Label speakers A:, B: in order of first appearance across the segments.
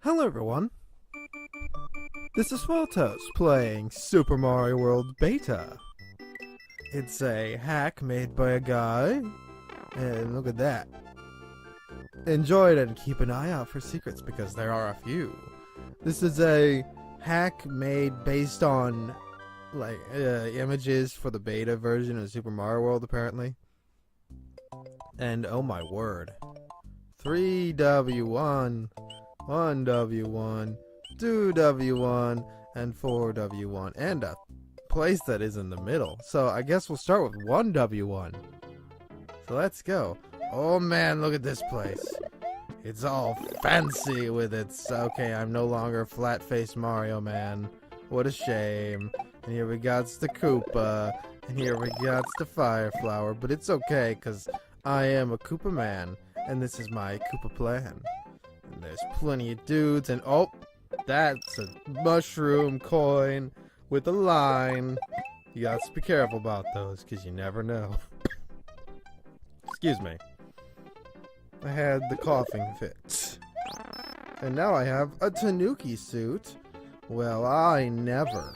A: Hello everyone, this is Photos playing Super Mario World Beta. It's a hack made by a guy, and look at that. Enjoy it and keep an eye out for secrets because there are a few. This is a hack made based on images for the beta version of Super Mario World apparently. And oh my word. 3W1, 1W1, 2W1, and 4W1, and a place that is in the middle. So I guess we'll start with 1W1. So let's go. Oh man, look at this place. It's all fancy with its... Okay, I'm no longer flat-faced Mario Man. What a shame. And here we got the Koopa. And here we got the Fire Flower. But it's okay, because I am a Koopa Man. And this is my Koopa plan. And there's plenty of dudes, and oh, that's a mushroom coin with a line. You got to be careful about those, because you never know. Excuse me. I had the coughing fit. And now I have a Tanuki suit. Well, I never.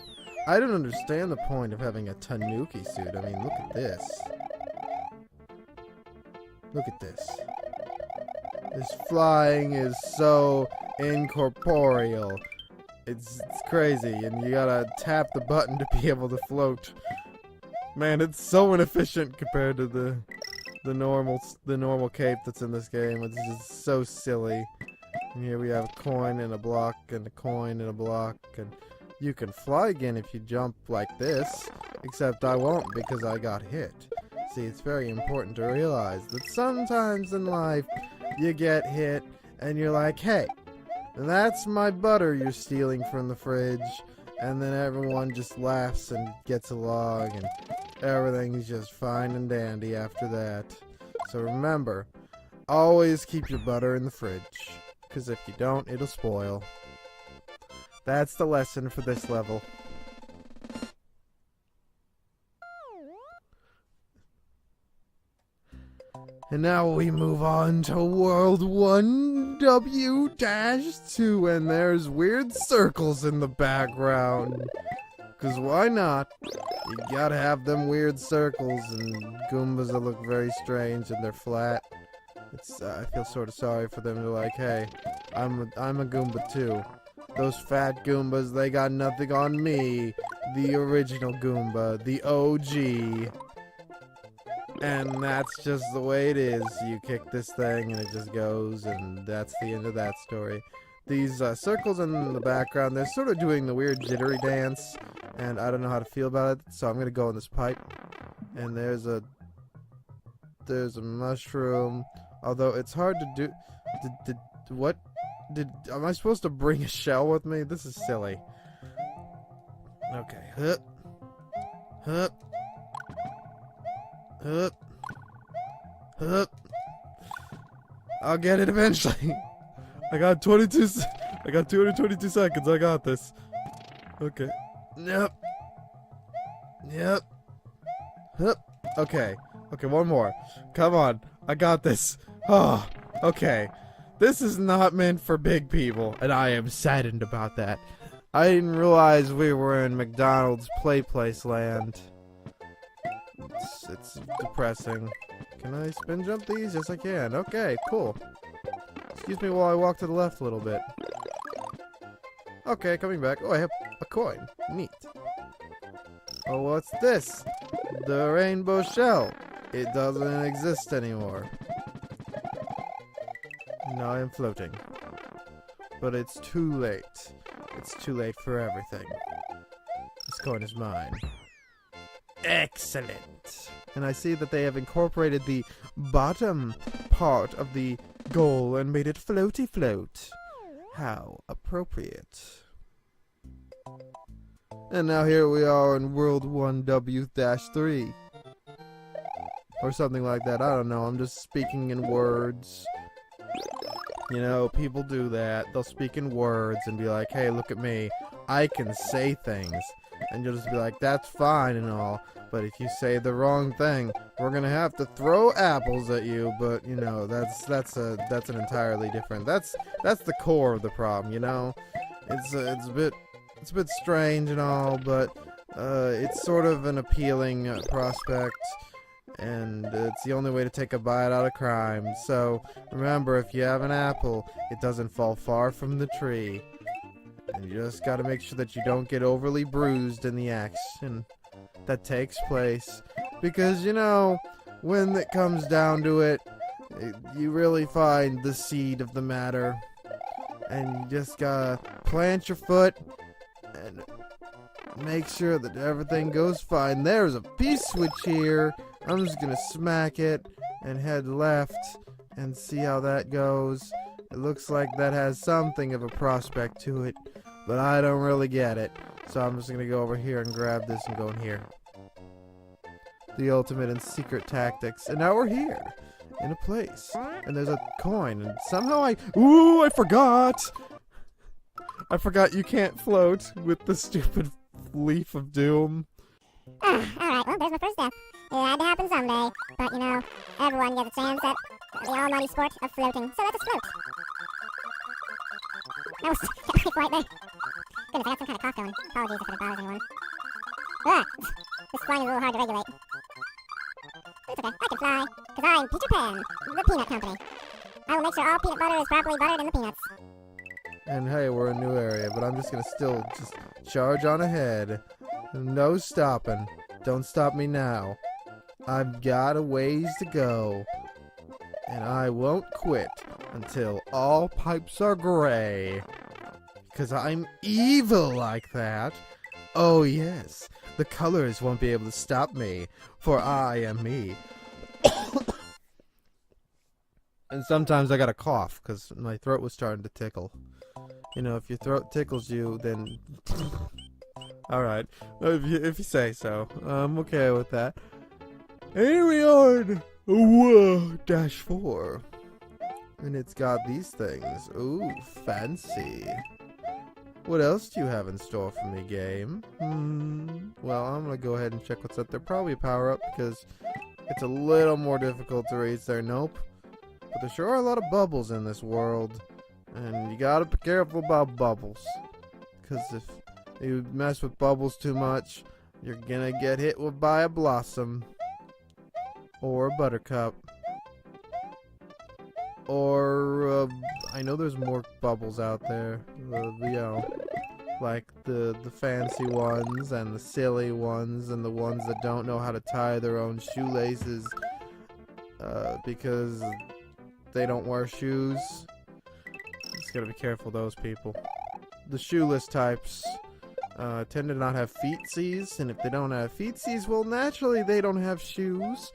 A: I don't understand the point of having a Tanuki suit. I mean, look at this. Look at this. This flying is so incorporeal. It's crazy, and you gotta tap the button to be able to float. Man, it's so inefficient compared to the normal cape that's in this game. It's just so silly. And here we have a coin and a block and a coin and a block, and you can fly again if you jump like this, except I won't because I got hit. See, it's very important to realize that sometimes in life you get hit and you're like, hey, that's my butter you're stealing from the fridge, and then everyone just laughs and gets along and everything's just fine and dandy after that. So remember, always keep your butter in the fridge, because if you don't, it'll spoil. That's the lesson for this level. And now we move on to World 1W-2, and there's weird circles in the background. Because why not? You gotta have them weird circles and Goombas that look very strange and they're flat. I feel sort of sorry for them. They're like, hey, I'm a Goomba too. Those fat Goombas, they got nothing on me. The original Goomba, the OG. And that's just the way it is. You kick this thing and it just goes, and that's the end of that story. These circles in the background, they're sort of doing the weird jittery dance, and I don't know how to feel about it, so I'm gonna go in this pipe. And there's a mushroom, although it's hard to do. Am I supposed to bring a shell with me? This is silly. Okay, hup, hup. Hup. Hup. I'll get it eventually. I got 222 seconds. I got this. Okay. Yep. Yep. Hup. Okay. Okay, one more. Come on. I got this. Oh, okay. This is not meant for big people, and I am saddened about that. I didn't realize we were in McDonald's Place land. It's depressing. Can I spin jump these? Yes, I can. Okay, cool. Excuse me while I walk to the left a little bit. Okay, coming back. Oh, I have a coin. Neat. Oh, what's this? The rainbow shell. It doesn't exist anymore. Now I am floating. But it's too late. It's too late for everything. This coin is mine. Excellent. And I see that they have incorporated the bottom part of the goal and made it floaty float. How appropriate. And now here we are in World 1W-3. Or something like that. I don't know. I'm just speaking in words. You know, people do that. They'll speak in words and be like, hey, look at me. I can say things. And you'll just be like, that's fine and all. But if you say the wrong thing, we're gonna have to throw apples at you. But you know, that's an entirely different. That's the core of the problem. You know, it's a bit strange and all, but it's sort of an appealing prospect. And it's the only way to take a bite out of crime. So remember, if you have an apple, it doesn't fall far from the tree. And you just gotta make sure that you don't get overly bruised in the action that takes place. Because, you know, when it comes down to it, you really find the seed of the matter. And you just gotta plant your foot and make sure that everything goes fine. There's a P-switch here. I'm just gonna smack it and head left and see how that goes. It looks like that has something of a prospect to it, but I don't really get it. So I'm just gonna go over here and grab this and go in here. The ultimate and secret tactics. And now we're here in a place. And there's a coin. And somehow I forgot! I forgot you can't float with the stupid leaf of doom.
B: Alright, well, there's my first step. It had to happen someday, but you know, everyone gets a chance at the almighty sport of floating, so let us float. I was right there. Goodness, I got some kind of cough going. Apologies if it bothers anyone. Ah, this flying is a little hard to regulate. It's okay, I can fly, because I'm Peter Pan, the peanut company. I will make sure all peanut butter is properly buttered in the peanuts.
A: And hey, we're in a new area, but I'm just gonna still just charge on ahead. No stopping. Don't stop me now. I've got a ways to go. And I won't quit until all pipes are gray. 'Cause I'm evil like that. Oh yes, the colors won't be able to stop me, for I am me. And sometimes I gotta cough, 'cause my throat was starting to tickle. You know, if your throat tickles you, then... Alright, if you say so. I'm okay with that. Here we are in -4. And it's got these things. Ooh, fancy. What else do you have in store for me, game? Well, I'm gonna go ahead and check what's up there. Probably a power-up, because it's a little more difficult to reach there. Nope. But there sure are a lot of bubbles in this world. And you gotta be careful about bubbles. Because if you mess with bubbles too much, you're gonna get hit by a blossom. Or a buttercup. Or, I know there's more bubbles out there. You know, like the fancy ones and the silly ones and the ones that don't know how to tie their own shoelaces because they don't wear shoes. Just gotta be careful of those people. The shoeless types tend to not have feetsies, and if they don't have feetsies, well, naturally they don't have shoes.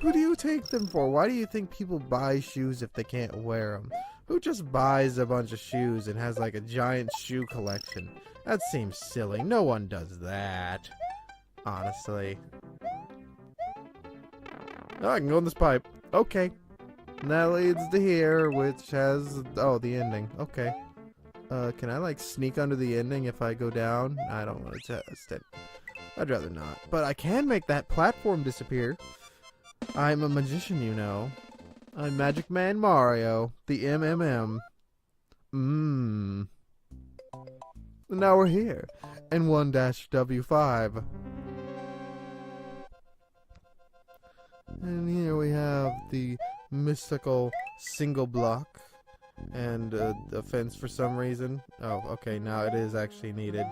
A: Who do you take them for? Why do you think people buy shoes if they can't wear them? Who just buys a bunch of shoes and has like a giant shoe collection? That seems silly. No one does that. Honestly. Oh, I can go in this pipe. Okay. And that leads to here, which has... Oh, the ending. Okay. Can I like sneak under the ending if I go down? I don't want to test it. I'd rather not. But I can make that platform disappear. I'm a magician, you know. I'm Magic Man Mario, the MMM. Now we're here, in 1-W5. And here we have the mystical single block. And a fence for some reason. Oh, okay, now it is actually needed.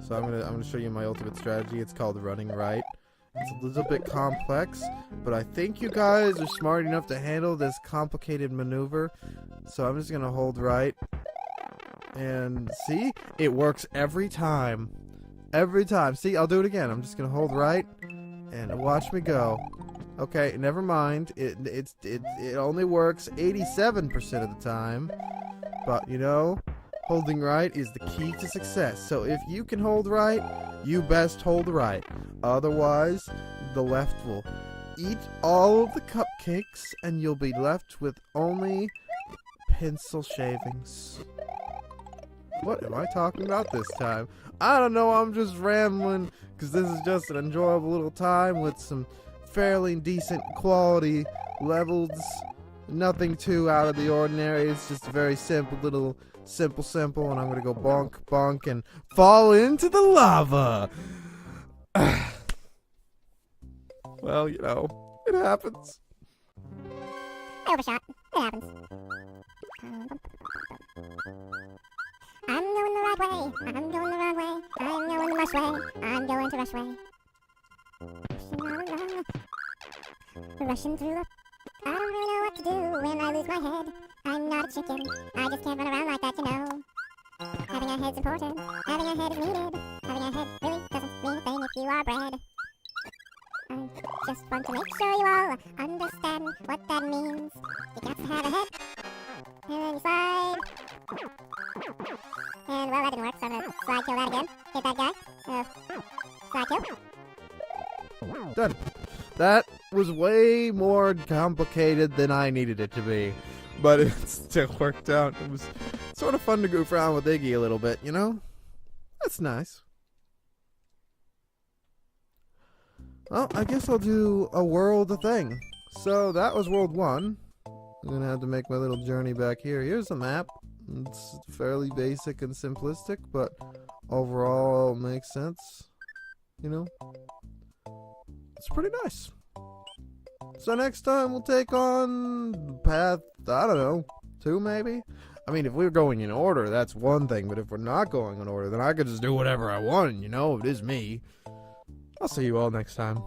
A: So I'm gonna show you my ultimate strategy. It's called running right. It's a little bit complex, but I think you guys are smart enough to handle this complicated maneuver. So I'm just gonna hold right. And see? It works every time. Every time. See, I'll do it again. I'm just gonna hold right and watch me go. Okay, never mind. It only works 87% of the time. But you know, holding right is the key to success. So if you can hold right, you best hold right. Otherwise, the left will eat all of the cupcakes and you'll be left with only pencil shavings. What am I talking about this time? I don't know, I'm just rambling, because this is just an enjoyable little time with some fairly decent quality levels. Nothing too out of the ordinary. It's just a very simple little simple, and I'm gonna go bonk, bonk, and fall into the lava. Well, you know, it happens.
B: I overshot. It happens. I'm going the right way. I'm going the wrong way. I'm going the rush way. I'm going to rush way. Rushing through the... I don't really know what to do when I lose my head. I'm not a chicken. I just can't run around like that, you know. Having a head's important. Having a head is needed. Having a head really doesn't mean a thing if you are bred. I just want to make sure you all understand what that means. You got to have a head. And then you slide. And well, that didn't work, so I'm gonna slide kill that again. Hit that guy. Slide kill.
A: Done. That was way more complicated than I needed it to be, but it still worked out. It was sort of fun to goof around with Iggy a little bit, you know? That's nice. Well, I guess I'll do a world thing. So that was world 1. I'm gonna have to make my little journey back here. Here's the map. It's fairly basic and simplistic, but overall makes sense, you know? It's pretty nice. So next time we'll take on path, I don't know, 2 maybe? I mean, if we're going in order, that's one thing, but if we're not going in order, then I could just do whatever I want, you know? It is me. I'll see you all next time.